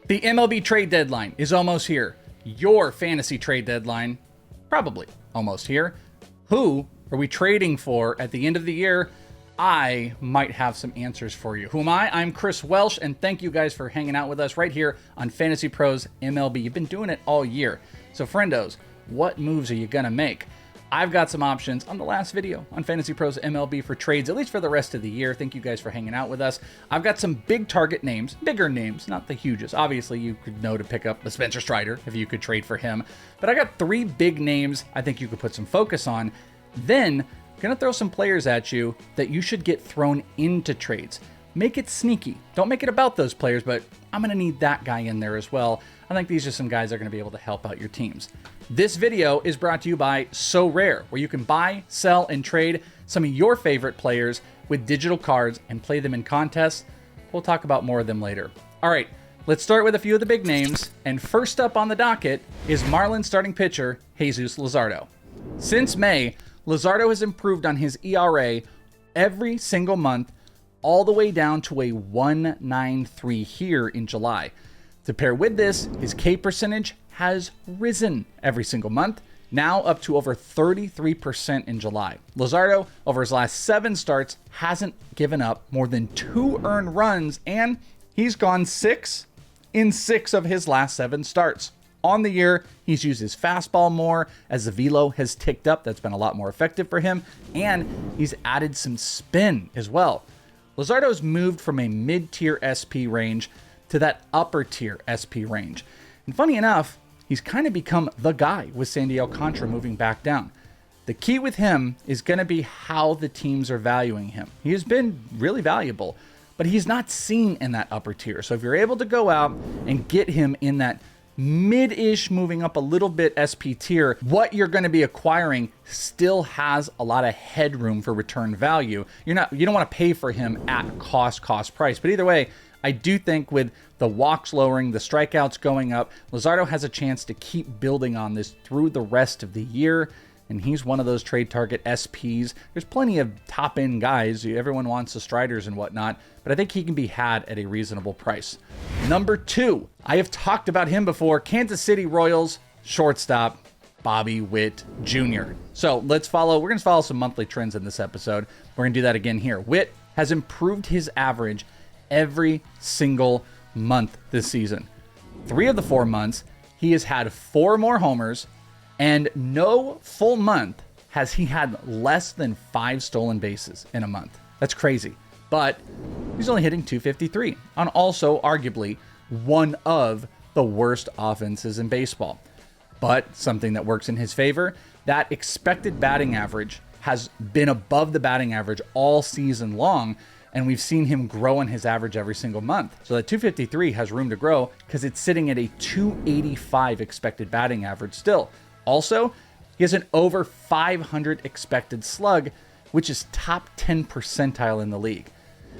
The MLB trade deadline is almost here. Your fantasy trade deadline, probably almost here. Who are we trading for at the end of the year? I might have some answers for you. Who am I? I'm Chris Welsh, and thank you guys for hanging out with us right here on FantasyPros MLB. You've been doing it all year. So friendos, what moves are you gonna make? I've got some options on the last video on FantasyPros MLB for trades, at least for the rest of the year. Thank you guys for hanging out with us. I've got some big target names, bigger names, not the hugest. Obviously, you could know to pick up a Spencer Strider if you could trade for him. But I got 3 big names I think you could put some focus on. Then, I'm gonna throw some players at you that you should get thrown into trades. Make it sneaky. Don't make it about those players, but I'm gonna need that guy in there as well. I think these are some guys that are gonna be able to help out your teams. This video is brought to you by SoRare, where you can buy, sell, and trade some of your favorite players with digital cards and play them in contests. We'll talk about more of them later. All right, let's start with a few of the big names. And first up on the docket is Marlins starting pitcher Jesus Luzardo. Since May, Luzardo has improved on his ERA every single month, all the way down to a 1.93 here in July. To pair with this, his K percentage has risen every single month, now up to over 33% in July. Luzardo, over his last 7 starts, hasn't given up more than 2 earned runs, and he's gone 6 in 6 of his last 7 starts. On the year, he's used his fastball more as the velo has ticked up. That's been a lot more effective for him, and he's added some spin as well. Luzardo's moved from a mid-tier SP range to that upper-tier SP range. And funny enough, he's kind of become the guy with Sandy Alcantara moving back down. The key with him is going to be how the teams are valuing him. He has been really valuable, but he's not seen in that upper tier. So if you're able to go out and get him in that mid-ish, moving up a little bit SP tier, what you're going to be acquiring still has a lot of headroom for return value. You don't want to pay for him at cost price. But either way, I do think with the walks lowering, the strikeouts going up, Luzardo has a chance to keep building on this through the rest of the year. And he's one of those trade target SPs. There's plenty of top-end guys. Everyone wants the Striders and whatnot, but I think he can be had at a reasonable price. Number 2, I have talked about him before, Kansas City Royals shortstop, Bobby Witt Jr. So we're going to follow some monthly trends in this episode. We're going to do that again here. Witt has improved his average every single month this season. 3 of the 4 months, he has had 4 more homers, and no full month has he had less than 5 stolen bases in a month. That's crazy. But he's only hitting .253 on also arguably one of the worst offenses in baseball. But something that works in his favor, that expected batting average has been above the batting average all season long, and we've seen him grow in his average every single month. So that .253 has room to grow because it's sitting at a .285 expected batting average still. Also, he has an over 500 expected slug, which is top 10 percentile in the league.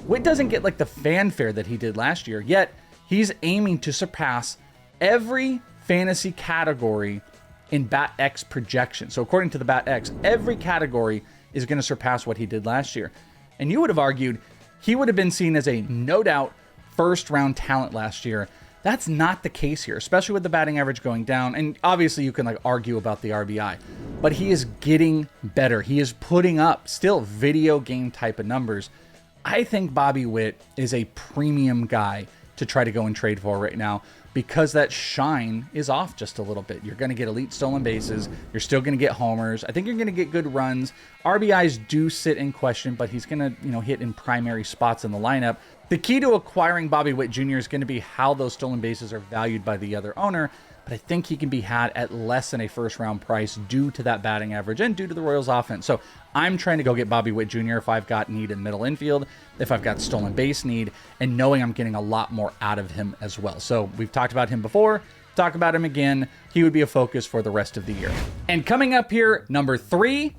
Witt doesn't get like the fanfare that he did last year, yet he's aiming to surpass every fantasy category in BAT-X projection. So according to the BAT-X, every category is going to surpass what he did last year. And you would have argued he would have been seen as a no doubt first round talent last year. That's not the case here, especially with the batting average going down. And obviously you can argue about the RBI, but he is getting better. He is putting up still video game type of numbers. I think Bobby Witt is a premium guy to try to go and trade for right now because that shine is off just a little bit. You're going to get elite stolen bases. You're still going to get homers. I think you're going to get good runs. RBIs do sit in question, but he's going to, hit in primary spots in the lineup. The key to acquiring Bobby Witt Jr. is going to be how those stolen bases are valued by the other owner, but I think he can be had at less than a first-round price due to that batting average and due to the Royals' offense. So I'm trying to go get Bobby Witt Jr. if I've got need in middle infield, if I've got stolen base need, and knowing I'm getting a lot more out of him as well. So we've talked about him before, talk about him again. He would be a focus for the rest of the year. And coming up here, number 3,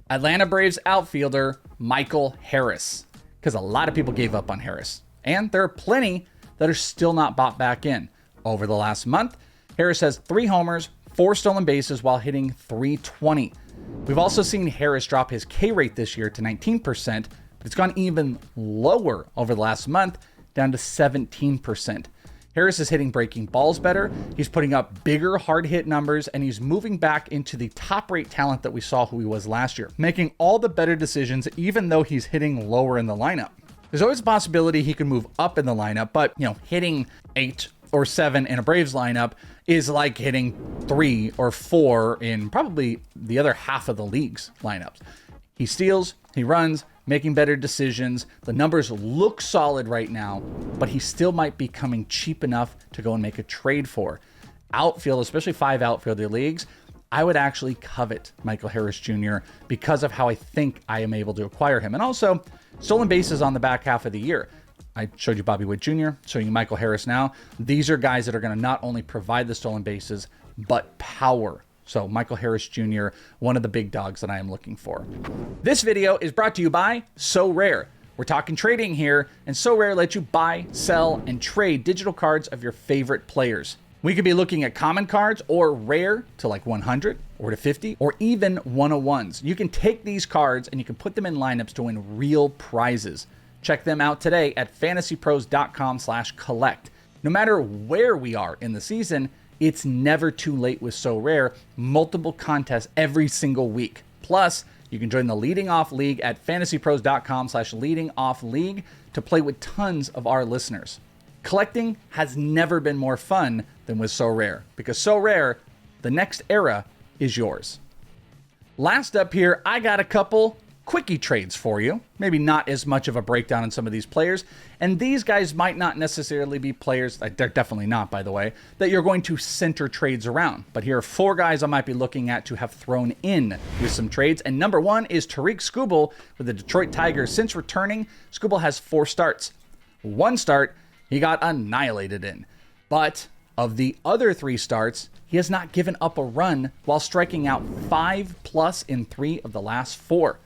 Atlanta Braves outfielder Michael Harris. Because a lot of people gave up on Harris. And there are plenty that are still not bought back in. Over the last month, Harris has 3 homers, 4 stolen bases while hitting .320. We've also seen Harris drop his K rate this year to 19%, but it's gone even lower over the last month, down to 17%. Harris is hitting breaking balls better. He's putting up bigger hard hit numbers, and he's moving back into the top rate talent that we saw who he was last year, making all the better decisions even though he's hitting lower in the lineup. There's always a possibility he could move up in the lineup, but hitting 8 or 7 in a Braves lineup is like hitting 3 or 4 in probably the other half of the league's lineups. He steals, he runs, making better decisions. The numbers look solid right now, but he still might be coming cheap enough to go and make a trade for. Outfield, especially 5 outfielder leagues, I would actually covet Michael Harris Jr. because of how I think I am able to acquire him. And also, stolen bases on the back half of the year. I showed you Bobby Witt Jr., showing you Michael Harris now. These are guys that are going to not only provide the stolen bases, but power. So Michael Harris Jr., one of the big dogs that I am looking for. This video is brought to you by SoRare. We're talking trading here, and SoRare lets you buy, sell, and trade digital cards of your favorite players. We could be looking at common cards or rare to like 100 or to 50 or even 101s. You can take these cards and you can put them in lineups to win real prizes. Check them out today at FantasyPros.com/collect. No matter where we are in the season, it's never too late with SoRare. Multiple contests every single week. Plus, you can join the Leading Off League at FantasyPros.com/leadingoffleague to play with tons of our listeners. Collecting has never been more fun than with SoRare, because SoRare, the next era is yours. Last up here, I got a couple quickie trades for you. Maybe not as much of a breakdown on some of these players. And these guys might not necessarily be players, they're definitely not, by the way, that you're going to center trades around. But here are 4 guys I might be looking at to have thrown in with some trades. And number 1 is Tariq Skubel with the Detroit Tigers. Since returning, Skubel has 4 starts. 1 start, he got annihilated in. But of the other 3 starts, he has not given up a run while striking out 5+ in 3 of the last 4.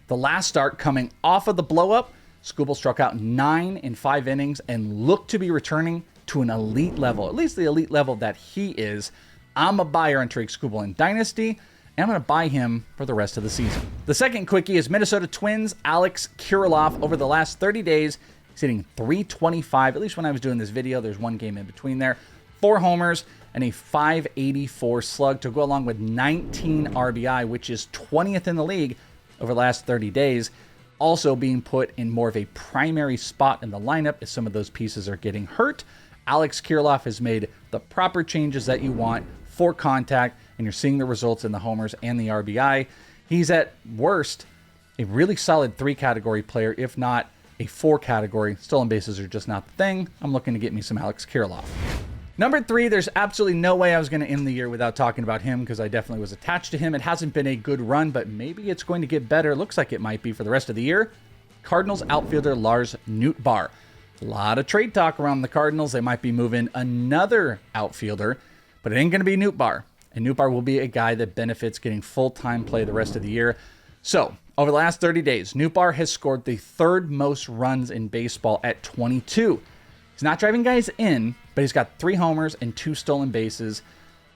The last start coming off of the blow-up, Skubel struck out 9 in 5 innings and looked to be returning to an elite level, at least the elite level that he is. I'm a buyer on Tariq Skubel in Dynasty, and I'm going to buy him for the rest of the season. The second quickie is Minnesota Twins' Alex Kirilloff. Over the last 30 days, he's hitting .325. At least when I was doing this video, there's 1 game in between there. 4 homers and a .584 slug to go along with 19 RBI, which is 20th in the league over the last 30 days. Also being put in more of a primary spot in the lineup as some of those pieces are getting hurt. Alex Kirilloff has made the proper changes that you want for contact, and you're seeing the results in the homers and the RBI. He's at worst a really solid 3-category player, if not a 4-category. Stolen bases are just not the thing. I'm looking to get me some Alex Kirilloff. Number 3, there's absolutely no way I was going to end the year without talking about him, because I definitely was attached to him. It hasn't been a good run, but maybe it's going to get better. Looks like it might be for the rest of the year. Cardinals outfielder Lars. A lot of trade talk around the Cardinals. They might be moving another outfielder, but it ain't going to be Nootbaar. And Nootbaar will be a guy that benefits getting full-time play the rest of the year. So, over the last 30 days, Nootbaar has scored the 3rd most runs in baseball at 22. He's not driving guys in, but he's got 3 homers and 2 stolen bases.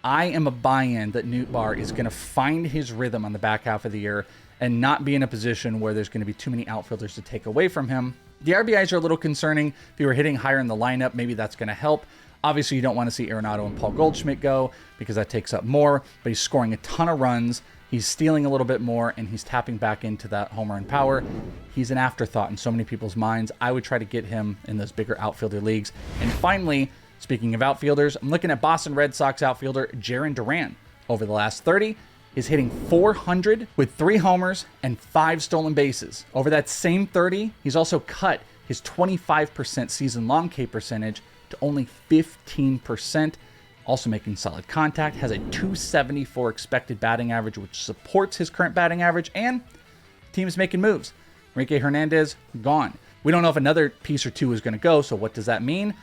I am a buy-in that Nootbaar is going to find his rhythm on the back half of the year and not be in a position where there's going to be too many outfielders to take away from him. The RBIs are a little concerning. If you were hitting higher in the lineup, maybe that's going to help. Obviously, you don't want to see Arenado and Paul Goldschmidt go because that takes up more, but he's scoring a ton of runs. He's stealing a little bit more, and he's tapping back into that homer and power. He's an afterthought in so many people's minds. I would try to get him in those bigger outfielder leagues. And finally, speaking of outfielders, I'm looking at Boston Red Sox outfielder Duran. Over the last 30, he's hitting .400 with 3 homers and 5 stolen bases. Over that same 30, he's also cut his 25% season-long K percentage to only 15%. Also making solid contact, has a .274 expected batting average, which supports his current batting average, and the team is making moves. Enrique Hernandez, gone. We don't know if another piece or 2 is going to go, so what does that mean?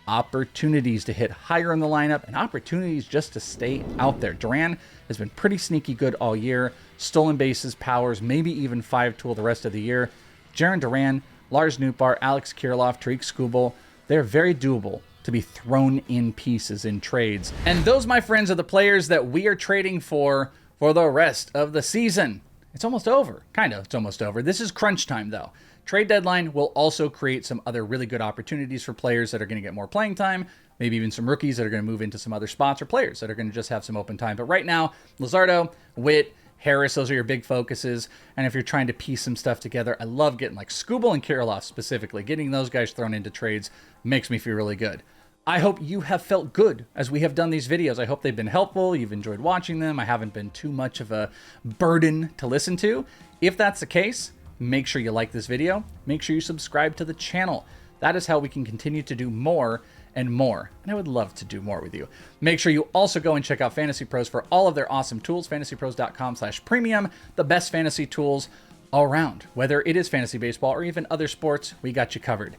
Opportunities to hit higher in the lineup and opportunities just to stay out there. Duran has been pretty sneaky good all year. Stolen bases, powers, maybe even 5-tool the rest of the year. Duran, Lars Nootbaar, Alex Kirilloff, Tariq Skubel, they're very doable to be thrown in pieces in trades. And those, my friends, are the players that we are trading for the rest of the season. It's almost over. Kind of. It's almost over. This is crunch time, though. Trade deadline will also create some other really good opportunities for players that are going to get more playing time, maybe even some rookies that are going to move into some other spots, or players that are going to just have some open time. But right now, Luzardo, Witt, Harris, those are your big focuses. And if you're trying to piece some stuff together, I love getting like Skubel and Kirilloff specifically. Getting those guys thrown into trades makes me feel really good. I hope you have felt good as we have done these videos. I hope they've been helpful. You've enjoyed watching them. I haven't been too much of a burden to listen to. If that's the case, make sure you like this video. Make sure you subscribe to the channel. That is how we can continue to do more and more. And I would love to do more with you. Make sure you also go and check out FantasyPros for all of their awesome tools. FantasyPros.com/premium. The best fantasy tools all around. Whether it is fantasy baseball or even other sports, we got you covered.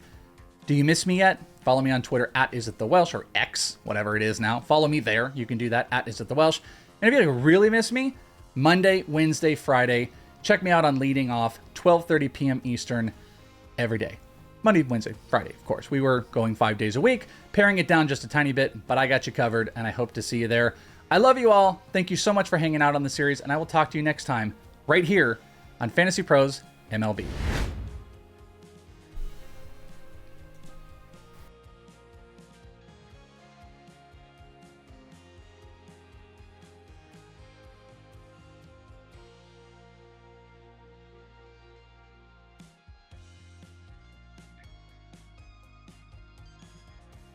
Do you miss me yet? Follow me on Twitter at @IsItTheWelsh, or X, whatever it is now. Follow me there. You can do that at @IsItTheWelsh. And if you really miss me, Monday, Wednesday, Friday, check me out on Leading Off, 12:30 p.m. Eastern every day. Monday, Wednesday, Friday, of course. We were going 5 days a week, paring it down just a tiny bit, but I got you covered, and I hope to see you there. I love you all. Thank you so much for hanging out on the series, and I will talk to you next time right here on Fantasy Pros MLB.